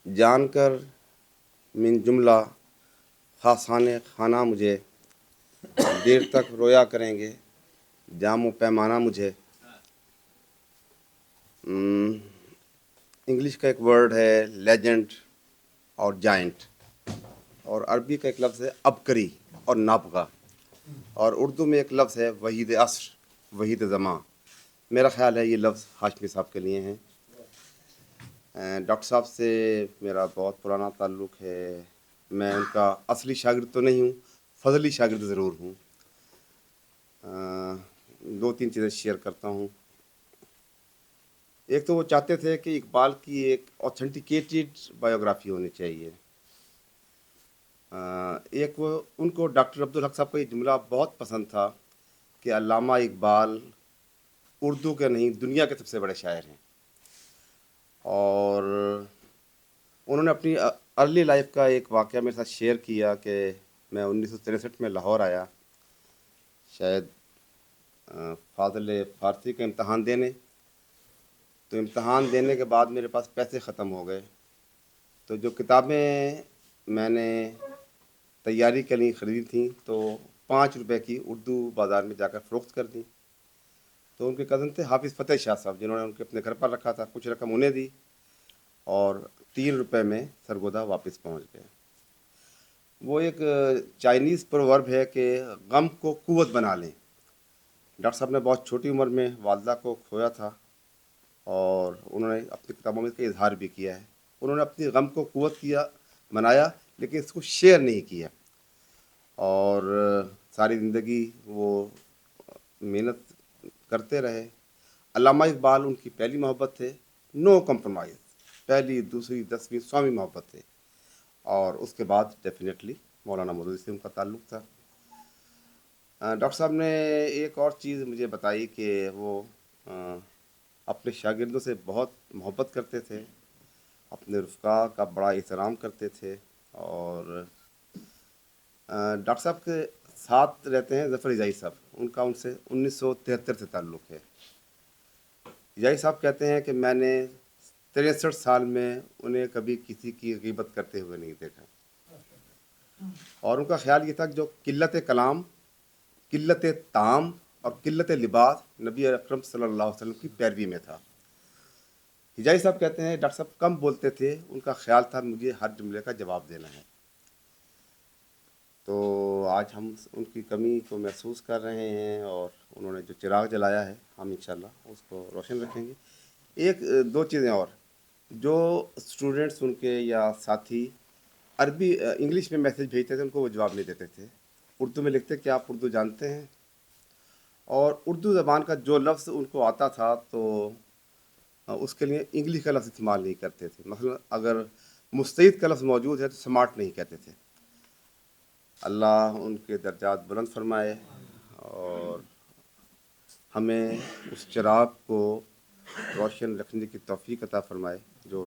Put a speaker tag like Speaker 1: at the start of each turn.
Speaker 1: جان کر من جملہ خاصان خانہ مجھے، دیر تک رویا کریں گے جام و پیمانہ مجھے۔ انگلش کا ایک ورڈ ہے لیجنڈ اور جائنٹ، اور عربی کا ایک لفظ ہے عبقری اور نابغہ، اور اردو میں ایک لفظ ہے وحید عصر، وحید زماں۔ میرا خیال ہے یہ لفظ ہاشمی صاحب کے لیے ہیں۔ ڈاکٹر صاحب سے میرا بہت پرانا تعلق ہے، میں ان کا اصلی شاگرد تو نہیں ہوں، فضلی شاگرد ضرور ہوں۔ دو تین چیزیں شیئر کرتا ہوں۔ ایک تو وہ چاہتے تھے کہ اقبال کی ایک اوتھینٹیکیٹڈ بایوگرافی ہونی چاہیے۔ ایک وہ ان کو ڈاکٹر عبدالحق صاحب کا یہ جملہ بہت پسند تھا کہ علامہ اقبال اردو کے نہیں دنیا کے سب سے بڑے شاعر ہیں، اور انہوں نے اپنی ارلی لائف کا ایک واقعہ میرے ساتھ شیئر کیا کہ میں 1963 میں لاہور آیا، شاید فاضل فارسی کا امتحان دینے، تو امتحان دینے کے بعد میرے پاس پیسے ختم ہو گئے، تو جو کتابیں میں نے تیاری کے لیے خریدی تھیں تو 5 روپے کی اردو بازار میں جا کر فروخت کر دیں۔ تو ان کے کزن تھے حافظ فتح شاہ صاحب، جنہوں نے ان کے اپنے گھر پر رکھا تھا، کچھ رقم انہیں دی اور 3 روپے میں سرگودا واپس پہنچ گئے۔ وہ ایک چائنیز پروورب ہے کہ غم کو قوت بنا لیں۔ ڈاکٹر صاحب نے بہت چھوٹی عمر میں والدہ کو کھویا تھا، اور انہوں نے اپنی کتابوں میں اس کا اظہار بھی کیا ہے۔ انہوں نے اپنی غم کو قوت بنایا، لیکن اس کو شیئر نہیں کیا، اور ساری زندگی وہ محنت کرتے رہے۔ علامہ اقبال ان کی پہلی محبت تھے، نو کمپرومائز، پہلی دوسری 10ویں 100ویں محبت تھے، اور اس کے بعد ڈیفینیٹلی مولانا مودودی سے ان کا تعلق تھا۔ ڈاکٹر صاحب نے ایک اور چیز مجھے بتائی کہ وہ اپنے شاگردوں سے بہت محبت کرتے تھے، اپنے رفقا کا بڑا احترام کرتے تھے، اور ڈاکٹر صاحب کے ساتھ رہتے ہیں ظفر اجائی صاحب، ان کا ان سے 1973 سے تعلق ہے۔ اجائی صاحب کہتے ہیں کہ میں نے 63 سال میں انہیں کبھی کسی کی غیبت کرتے ہوئے نہیں دیکھا، اور ان کا خیال یہ تھا کہ جو قلت کلام، قلت طعام اور قلت لباس نبی اکرم صلی اللہ علیہ وسلم کی پیروی میں تھا۔ اجائی صاحب کہتے ہیں ڈاکٹر صاحب کم بولتے تھے، ان کا خیال تھا مجھے ہر جملے کا جواب دینا ہے۔ تو آج ہم ان کی کمی کو محسوس کر رہے ہیں، اور انہوں نے جو چراغ جلایا ہے ہم انشاءاللہ اس کو روشن رکھیں گے۔ ایک دو چیزیں اور، جو اسٹوڈنٹس ان کے یا ساتھی عربی انگلش میں میسیج بھیجتے تھے ان کو وہ جواب نہیں دیتے تھے، اردو میں لکھتے کہ آپ اردو جانتے ہیں، اور اردو زبان کا جو لفظ ان کو آتا تھا تو اس کے لیے انگلش کا لفظ استعمال نہیں کرتے تھے۔ مثلا اگر مستعد کا لفظ موجود ہے تو سمارٹ نہیں کہتے تھے۔ اللہ ان کے درجات بلند فرمائے، اور ہمیں اس چراغ کو روشن رکھنے کی توفیق عطا فرمائے۔